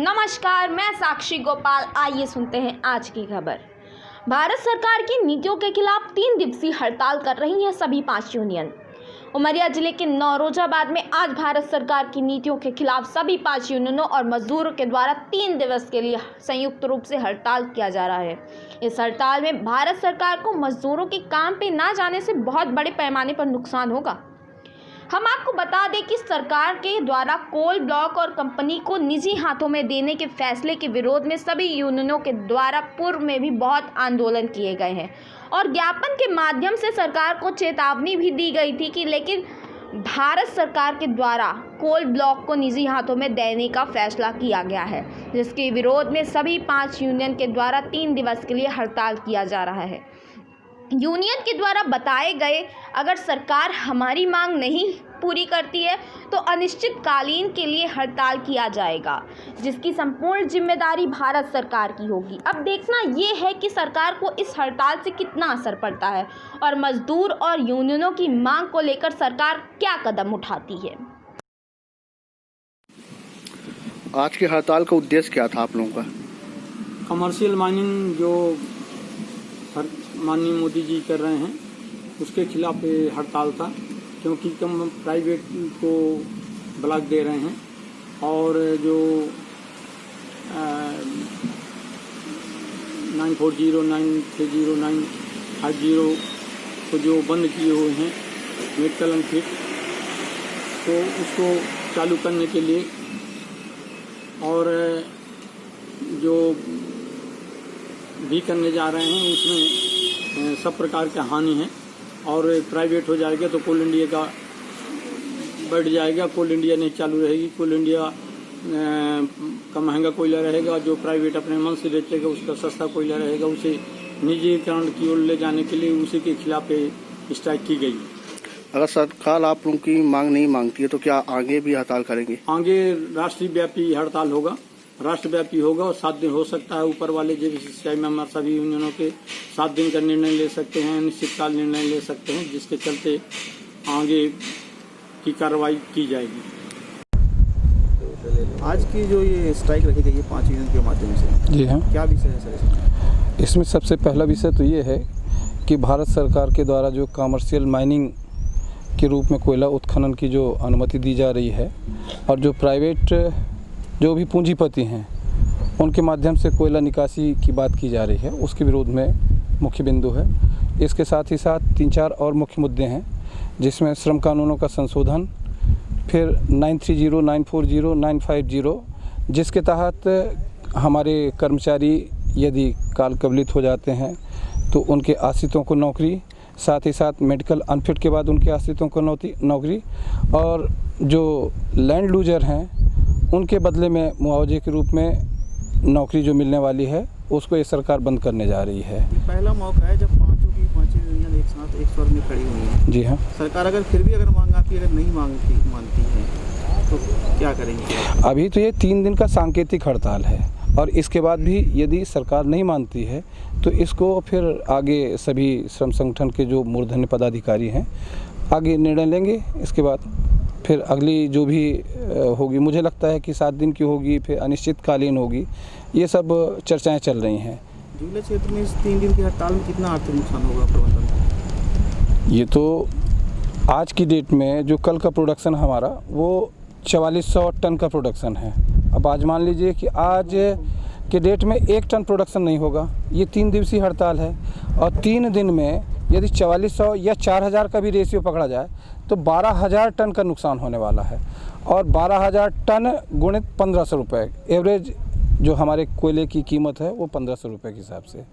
नमस्कार, मैं साक्षी गोपाल। आइए सुनते हैं आज की खबर। भारत सरकार की नीतियों के खिलाफ 3 दिवसीय हड़ताल कर रही हैं सभी 5 यूनियन। उमरिया जिले के नौरोजाबाद में आज भारत सरकार की नीतियों के खिलाफ सभी 5 यूनियनों और मजदूरों के द्वारा 3 दिवस के लिए संयुक्त रूप से हड़ताल किया जा रहा है। इस हड़ताल में भारत सरकार को मजदूरों के काम पे ना जाने से बहुत बड़े पैमाने पर नुकसान होगा। हम आपको बता दें कि सरकार के द्वारा कोल ब्लॉक और कंपनी को निजी हाथों में देने के फैसले के विरोध में सभी यूनियनों के द्वारा पूर्व में भी बहुत आंदोलन किए गए हैं और ज्ञापन के माध्यम से सरकार को चेतावनी भी दी गई थी कि लेकिन भारत सरकार के द्वारा कोल ब्लॉक को निजी हाथों में देने का फैसला किया गया है, जिसके विरोध में सभी 5 यूनियन के द्वारा 3 दिवस के लिए हड़ताल किया जा रहा है। यूनियन के द्वारा बताए गए अगर सरकार हमारी मांग नहीं पूरी करती है तो अनिश्चितकालीन के लिए हड़ताल किया जाएगा, जिसकी संपूर्ण जिम्मेदारी भारत सरकार की होगी। अब देखना ये है कि सरकार को इस हड़ताल से कितना असर पड़ता है और मजदूर और यूनियनों की मांग को लेकर सरकार क्या कदम उठाती है। आज की हड़ताल का उद्देश्य क्या था आप लोगों का? कमर्शियल माइनिंग जो माननीय मोदी जी कर रहे हैं उसके खिलाफ हड़ताल था, क्योंकि कम प्राइवेट को ब्लॉक दे रहे हैं और जो 940, 930, 950 को जो बंद किए हुए हैं मेडिकल अनफिट, तो उसको चालू करने के लिए और जो भी करने जा रहे हैं उसमें सब प्रकार की हानि है और प्राइवेट हो जाएगा तो कोल इंडिया का बढ़ जाएगा। कोल इंडिया नहीं चालू रहेगी, कोल इंडिया का महंगा कोयला रहेगा, जो प्राइवेट अपने मन से बेचेगा उसका सस्ता कोयला रहेगा। उसे निजीकरण की ओर ले जाने के लिए उसी के खिलाफ स्ट्राइक की गई। अगर सरकार आप लोगों की मांग नहीं मांगती है तो क्या आगे भी हड़ताल करेंगे? आगे राष्ट्रीय व्यापी हड़ताल होगा, राष्ट्रव्यापी होगा और 7 दिन हो सकता है। ऊपर वाले JVCCI मेंबर सभी यूनियनों के 7 दिन का निर्णय ले सकते हैं, अनिश्चितकाल निर्णय ले सकते हैं, जिसके चलते आगे की कार्रवाई की जाएगी। आज की जो ये स्ट्राइक रखी गई है 5 यूनियन के माध्यम से, जी हाँ, क्या विषय है सर? इसमें सबसे पहला विषय तो ये है कि भारत सरकार के द्वारा जो कमर्शियल माइनिंग के रूप में कोयला उत्खनन की जो अनुमति दी जा रही है और जो प्राइवेट जो भी पूंजीपति हैं उनके माध्यम से कोयला निकासी की बात की जा रही है, उसके विरोध में मुख्य बिंदु है। इसके साथ ही साथ 3-4 और मुख्य मुद्दे हैं, जिसमें श्रम कानूनों का संशोधन, फिर 930, 940, 950, जिसके तहत हमारे कर्मचारी यदि काल कवलित हो जाते हैं तो उनके आश्रितों को नौकरी, साथ ही साथ मेडिकल अनफिट के बाद उनके आश्रितों को नौकरी, और जो लैंड लूजर हैं उनके बदले में मुआवजे के रूप में नौकरी जो मिलने वाली है उसको ये सरकार बंद करने जा रही है। पहला मौका है जब 5 यूनियन एक साथ एक स्वर में खड़ी हुई है। जी हाँ। सरकार अगर फिर भी अगर मांग आपकी अगर नहीं मानती है तो क्या करेंगे? अभी तो ये 3 दिन का सांकेतिक हड़ताल है और इसके बाद भी यदि सरकार नहीं मानती है तो इसको फिर आगे सभी श्रम संगठन के जो मूर्धन्य पदाधिकारी हैं आगे निर्णय लेंगे। इसके बाद फिर अगली जो भी होगी, मुझे लगता है कि 7 दिन की होगी, फिर अनिश्चितकालीन होगी, ये सब चर्चाएं चल रही हैं। जिला क्षेत्र में इस 3 दिन की हड़ताल में कितना आर्थिक नुकसान होगा प्रबंधन को? ये तो आज की डेट में जो कल का प्रोडक्शन हमारा वो 4400 टन का प्रोडक्शन है। अब आज मान लीजिए कि आज के डेट में 1 टन प्रोडक्शन नहीं होगा। ये 3 दिवसीय हड़ताल है और 3 दिन में यदि 4400 या 4000 का भी रेशियो पकड़ा जाए तो 12000 टन का नुकसान होने वाला है और 12000 टन गुणित 1500 रुपये, एवरेज जो हमारे कोयले की कीमत है वो 1500 रुपये के हिसाब से।